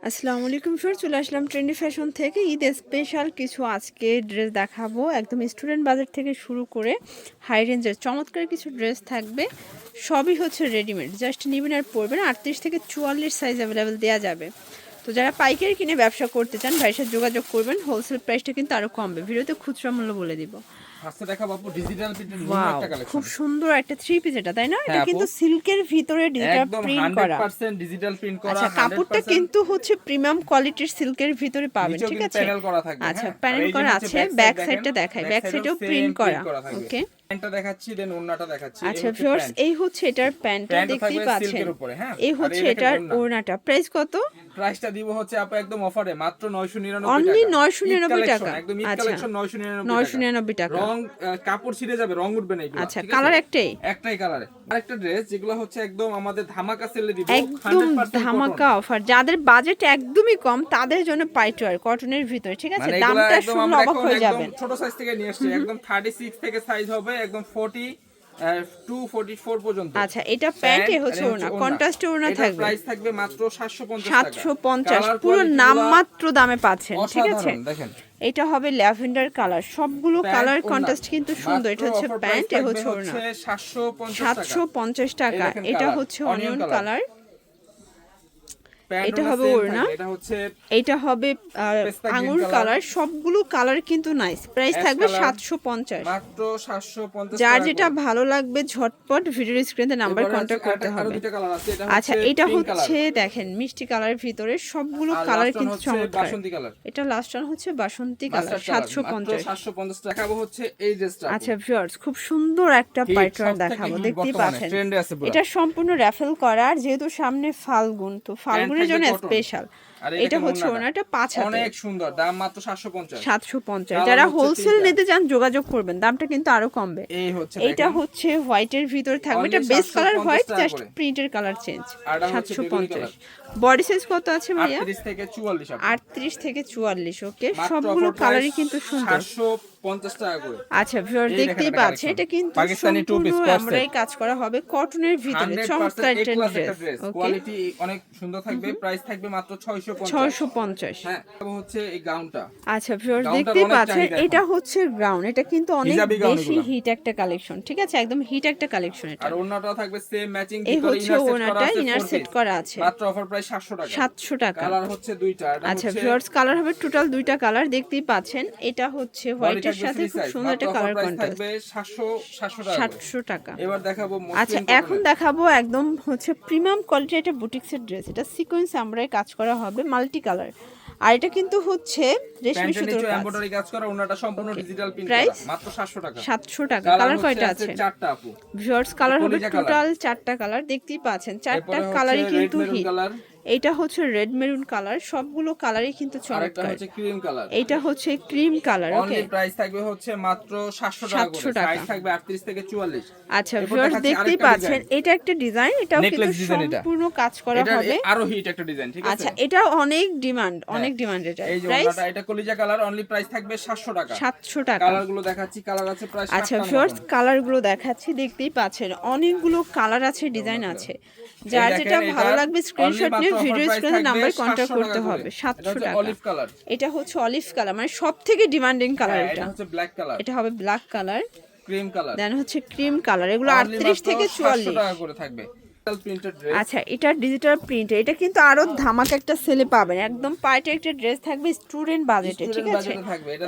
আসসালামু আলাইকুম স্যার, চলে আসলাম ট্রেন্ডি ফ্যাশন থেকে ঈদ স্পেশাল কিছু আজকে ড্রেস দেখাবো। একদম স্টুডেন্ট বাজার থেকে শুরু করে হাই রেঞ্জের চমৎকার কিছু ড্রেস থাকবে। সবই হচ্ছে রেডিমেড, জাস্ট নেবেন আর পরবেন। 38 থেকে 44 সাইজ অ্যাভেলেবেল দেওয়া যাবে। তো যারা পাইকারি কিনে ব্যবসা করতে চান ভাইয়ের সাথে যোগাযোগ করবেন। হোলসেল প্রাইসটা কিন্তু আরও কমবে। ভিডিওতে খুচরা মূল্য বলে দিব। আজকে দেখাবো আপু ডিজিটাল প্রিন্টের নিউ একটা কালেকশন। খুব সুন্দর একটা থ্রি পিস, এটা তাই না? এটা কিন্তু সিল্কের ভিতরে ডিজিটাল প্রিন্ট করা, 100% ডিজিটাল প্রিন্ট করা। আচ্ছা, কাপড়টা কিন্তু হচ্ছে প্রিমিয়াম কোয়ালিটির সিল্কের ভিতরে পাবেন, ঠিক আছে? প্যানেল করা থাকবে। আচ্ছা, প্যানেল করা আছে। ব্যাক সাইডটা দেখাই, ব্যাক সাইডেও প্রিন্ট করা। ওকে, প্যান্টটা দেখাচ্ছি, দেন ওড়নাটা দেখাচ্ছি। আচ্ছা ভিউয়ার্স, এই হচ্ছে এটার প্যান্টটা দেখতেই পাচ্ছেন। এই হচ্ছে এটার ওড়নাটা। প্রাইস কত? প্রাইসটা দিব হচ্ছে আপু একদম অফারে মাত্র 999 টাকা। অনলি 999 টাকা। একদম ঈদ আচ্ছা, কালেকশন 999 টাকা। রং কাপড় ছিঁড়ে যাবে, রং উঠবে না এগুলো। আচ্ছা, কালার একটাই কালারে। আরেকটা ড্রেস যেগুলো হচ্ছে একদম আমাদের ধামাকা সেলে দিব, একদম ধামাকা অফার। যাদের বাজেট একদমই কম তাদের জন্য পাইট ওয়্যার কটনের ভিতরে, ঠিক আছে? দামটা শুনলে অবাক হয়ে যাবেন। ছোট সাইজ থেকে নিয়ে আসছে, একদম 36 থেকে সাইজ হবে, একদম 42-44 পর্যন্ত। আচ্ছা, এটা প্যান্ট, এ হচ্ছে ওড়না, কন্ট্রাস্ট ওড়না থাকবে। প্রাইস থাকবে মাত্র 750 টাকা। 750 পুরো নামমাত্র দামে পাচ্ছেন, ঠিক আছে? দেখেন, এটা হবে ল্যাভেন্ডার কালার। সবগুলো কালার কন্ট্রাস্ট কিন্তু সুন্দর। এটা হচ্ছে প্যান্ট, এ হচ্ছে ওড়না। 750 টাকা। এটা হচ্ছে অনিয়ন কালার। এটা হবে ওড়না, এটা হবে আঙ্গুর কালার। সবগুলো কালার কিন্তু নাইস। প্রাইস থাকবে 750 মাত্র 750। যার যেটা ভালো লাগবে ঝটপট ভিডিওর স্ক্রিনে নাম্বার কন্টাক্ট করতে হবে। আচ্ছা, এটা হচ্ছে দেখেন মিষ্টি কালারের ভিতরে সবগুলো কালার কিন্তু চমৎকার। এটা লাস্ট ওয়ান হচ্ছে বাসন্তী কালার। 750 দেখাবো হচ্ছে এই ড্রেসটা। আচ্ছা ভিউয়ার্স, খুব সুন্দর একটা পাইটওয়ার দেখাবো, দেখতেই পাচ্ছেন। এটা সম্পূর্ণ রাফেল করা, আর যেহেতু সামনে ফাল্গুন, তো ফাল্গুনের জন্য স্পেশাল। এটা হচ্ছে ওনাটা 5 হাতে, অনেক সুন্দর, দাম মাত্র 750। 750। যারা হোলসেল নিতে চান যোগাযোগ করবেন, দামটা কিন্তু আরো কমবে। এটা হচ্ছে হোয়াইটের ভিতরে থাকবে। এটা বেস কালার হোয়াইট, জাস্ট প্রিন্টের কালার চেঞ্জ। 750। বডি সাইজ কত আছে ভাইয়া? 38 থেকে 44। 38 থেকে 44। ওকে, সবগুলো কালারই কিন্তু সুন্দর। 750 টাকা করে। আচ্ছা ভিউয়ার, দেখতেই পাচ্ছেন এটা কিন্তু পাকিস্তানি টু পিস আমরাই কাজ করা হবে কটনের ভিতরে। চমৎকার একটা ড্রেস। কোয়ালিটি অনেক সুন্দর থাকবে। প্রাইস থাকবে মাত্র 650। হ্যাঁ, হচ্ছে এই গাউনটা। আচ্ছা ভিউয়ার, দেখতেই পাচ্ছেন এটা হচ্ছে গাউন। এটা কিন্তু অনেক বেশি হিট একটা কালেকশন, ঠিক আছে? একদম হিট একটা কালেকশন। এটা আর ওড়নাটাও থাকবে সেম ম্যাচিং, এই হচ্ছে ওড়নাটা ইনার সেট করা আছে। মাত্র অফার প্রাইস 700 টাকা। 700 টাকা। কালার হচ্ছে দুইটা। আচ্ছা ভিউয়ার্স, কালার হবে টোটাল দুইটা কালার, দেখতেই পাচ্ছেন। এটা হচ্ছে হোয়াইটের সাথে খুব সুন্দর একটা কালার কন্ট্রাস্ট। 700 টাকা। এবার দেখাবো। আচ্ছা, এখন দেখাবো একদম হচ্ছে প্রিমিয়াম কোয়ালিটির একটা বুটিক্সের ড্রেস। এটা সিকোয়েন্স আমরাই কাজ করা হবে, মাল্টি কালার। আর এটা কিন্তু হচ্ছে রেশমি সুতোর কাজ, এমব্রয়ডারি কাজ করা। ওনাটা সম্পূর্ণ ডিজিটাল প্রিন্ট করা। মাত্র 700 টাকা। 700 টাকা। কালার কয়টা আছে? 4টা আপু। ভিউয়ার্স, কালার হবে টোটাল 4টা কালার, দেখতেই পাচ্ছেন। 4টা কালারই কিন্তু হিট। এটা হচ্ছে রেড মেরুন কালার। সবগুলো কালারই কিন্তু চমৎকার। আরেকটা হচ্ছে ক্রিম কালার। এটা হচ্ছে ক্রিম কালার। ওকে, অনলি প্রাইস থাকবে হচ্ছে মাত্র 700 টাকা করে। সাইজ থাকবে 38 থেকে 44। আচ্ছা ভিউয়ার্স, দেখতেই পাচ্ছেন এটা একটা ডিজাইন। এটাও কিন্তু সম্পূর্ণ কাজ করা হবে। আরো হিট একটা ডিজাইন, ঠিক আছে? আচ্ছা, এটা অনেক ডিমান্ড, অনেক ডিমান্ড। এটা এই যে ওনাটা, এটা কলিজা কালার। অনলি প্রাইস থাকবে 700 টাকা। 700 টাকা। কালারগুলো দেখাচ্ছি, কালার আছে প্রায় 7টা। আচ্ছা ভিউয়ার্স, কালারগুলো দেখাচ্ছি, দেখতেই পাচ্ছেন অনেকগুলো কালার আছে, ডিজাইন আছে। যার যেটা ভালো লাগবে স্ক্রিনশট নিয়ে ভিডিও স্ক্রিনে নাম্বার কন্টাক্ট করতে হবে। 700 টাকা। এটা হচ্ছে অলিভ কালার, মানে সবথেকে ডিমান্ডিং কালার। এটা হচ্ছে ব্ল্যাক কালার। এটা হবে ব্ল্যাক কালার, ক্রিম কালার, দেন হচ্ছে ক্রিম কালার। এগুলো 38 থেকে 44 টাকা করে থাকবে। আচ্ছা, এটা ডিজিটাল প্রিন্ট। এটা কিন্তু আরো ধামাকা একটা সেলে পাবেন। একদম পার্টি একটা ড্রেস থাকবে স্টুডেন্ট বাজেটে, ঠিক আছে?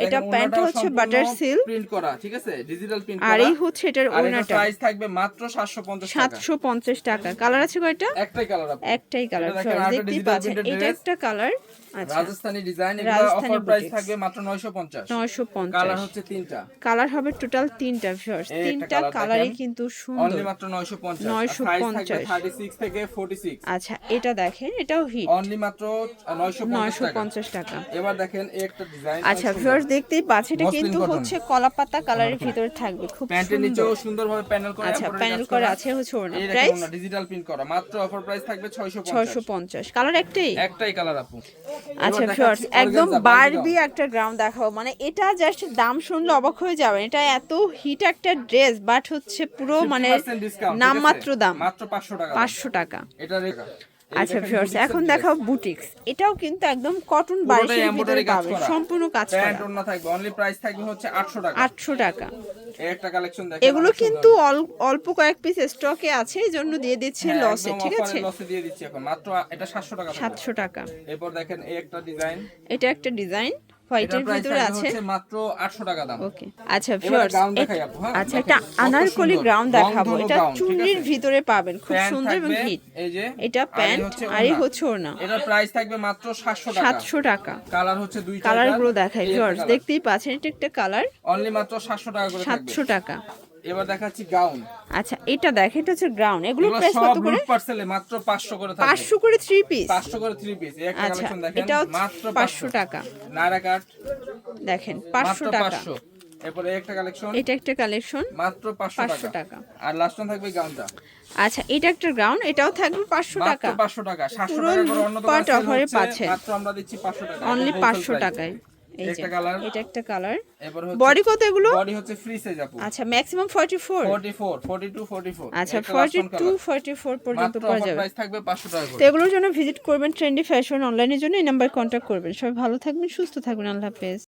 এটা প্যান্ট হচ্ছে বাটার সিল্ক প্রিন্ট করা, ঠিক আছে? ডিজিটাল প্রিন্ট করা। আর এই হচ্ছে এটার ওড়নাটা। প্রাইস থাকবে মাত্র 750 টাকা। 750 টাকা। কালার আছে কয়টা? একটাই কালার আপু। একটাই কালার। দেখতেই পাচ্ছেন, এটা একটা কালার। আচ্ছা, রাজস্থানি ডিজাইন। এগুলো অফার প্রাইস থাকবে মাত্র 950। 950। কালার হচ্ছে 3টা। কালার হবে টোটাল 3টা ভিউয়ার্স। 3টা কালারই কিন্তু সুন্দর। অনলি মাত্র 950। সাইজ থাকবে 36 থেকে 46। আচ্ছা, এটা দেখেন, এটাও হিট। অনলি মাত্র 950 টাকা। এবার দেখেন এই একটা ডিজাইন। আচ্ছা ভিউয়ার্স, দেখতেই পাচ্ছেন এটা কিন্তু হচ্ছে কলাপাতা কালারের ভিতরে থাকবে, খুব সুন্দর। প্যান্টের নিচেও সুন্দরভাবে প্যানেল করা। আচ্ছা, প্যানেল করা আছে হচ্ছে ওড়না। প্রাইস ডিজিটাল প্রিন্ট করা। মাত্র অফার প্রাইস থাকবে 650। কালার একটাই কালার আপু। আচ্ছা ভিউয়ার্স, একদম বারবি একটা গ্রাউন্ড দেখাবো। মানে এটা জাস্ট দাম শুনলে অবাক হয়ে যাবেন। এটা এত হিট একটা ড্রেস, বাট হচ্ছে পুরো মানে নামমাত্র দাম মাত্র 500 টাকা। 500 টাকা। এটা আচ্ছা ভিউয়ার্স, এখন দেখাও বুটিক্স। এটাও কিন্তু একদম কটন বারিশের ভিতরে পাবেন, সম্পূর্ণ কাজ করা। প্যান্ট ওড়না থাকবে, অনলি প্রাইস থাকবে হচ্ছে 800 টাকা। 800 টাকা। এই একটা কালেকশন দেখেন, এগুলো কিন্তু অল্প কয়েক পিস স্টকে আছে, এই জন্য দিয়ে দিচ্ছে লসে, ঠিক আছে? লসে দিয়ে দিচ্ছি এখন মাত্র এটা 700 টাকা। 700 টাকা। এরপর দেখেন এই একটা ডিজাইন, এটা একটা ডিজাইন হোয়াইটের ভিতরে আছে, মাত্র 800 টাকা দাম। ওকে। আচ্ছা ভিউয়ার্স, আচ্ছা এটা কত আনারকলি সুন্দর। গ্রাউন্ড দেখাবো। রংধনু এটা gown, ঠিক চুন্নির আছে? ভিতরে পাবেন, খুব প্যান্ট সুন্দর এবং থাকবে, হিট। এই যে এটা প্যান্ট আর এই হচ্ছে ওড়না। এটার প্রাইস থাকবে মাত্র 700 টাকা। 700 টাকা। কালার হচ্ছে দুইটা, কালার গুলো দেখাই ভিউয়ার্স, দেখতেই পাচ্ছেন এটা একটা কালার, অনলি মাত্র 700 টাকা করে থাকবে। 700 টাকা। এবার দেখাচ্ছি গাউন। আচ্ছা এটা দেখেন, এটা হচ্ছে গ্রাউন্ড। এগুলো এগুলো প্রাইস সব কত করে? লুট পার্সেলে মাত্র 500 করে থাকবে। 500 করে 3 পিস। 500 করে 3 পিস। এই একটা আচ্ছা কালেকশন দেখেন, এটাও মাত্র 500 টাকা। নায়রা কাট দেখেন মাত্র 500 টাকা। 500। এরপর এই একটা কালেকশন, এটা একটা কালেকশন মাত্র 500 টাকা। আর লাস্ট ওয়ান থাকবে গাউনটা। আচ্ছা এটা একটা গ্রাউন্ড, এটাও থাকবে 500 টাকা। মাত্র 500 টাকা। 700 পুরো টাকা করে অন্য লুটপাট দোকানে অফারে হচ্ছে, পাচ্ছেন। মাত্র আমরা দিচ্ছি 500 টাকা। অনলি একদম 500 wholesale টাকায়। এই যে একটা কালার, এটা একটা কালার। এবার হচ্ছে বডি কত এগুলো? বডি হচ্ছে ফ্রি সাইজ আপু। আচ্ছা ম্যাক্সিমাম 44। 44, 42, 44। আচ্ছা একটা last one 42 color। 44 পর্যন্ত মাত্র পাওয়া অফার যাবে। প্রাইস থাকবে 500 টাকা তো করে। এগুলোর জন্য ভিজিট করবেন ট্রেন্ডি ফ্যাশন অনলাইনের জন্য, এই নাম্বার কন্ট্যাক্ট করবেন। সবাই ভালো থাকবেন, সুস্থ থাকবেন, আল্লাহ হাফেজ।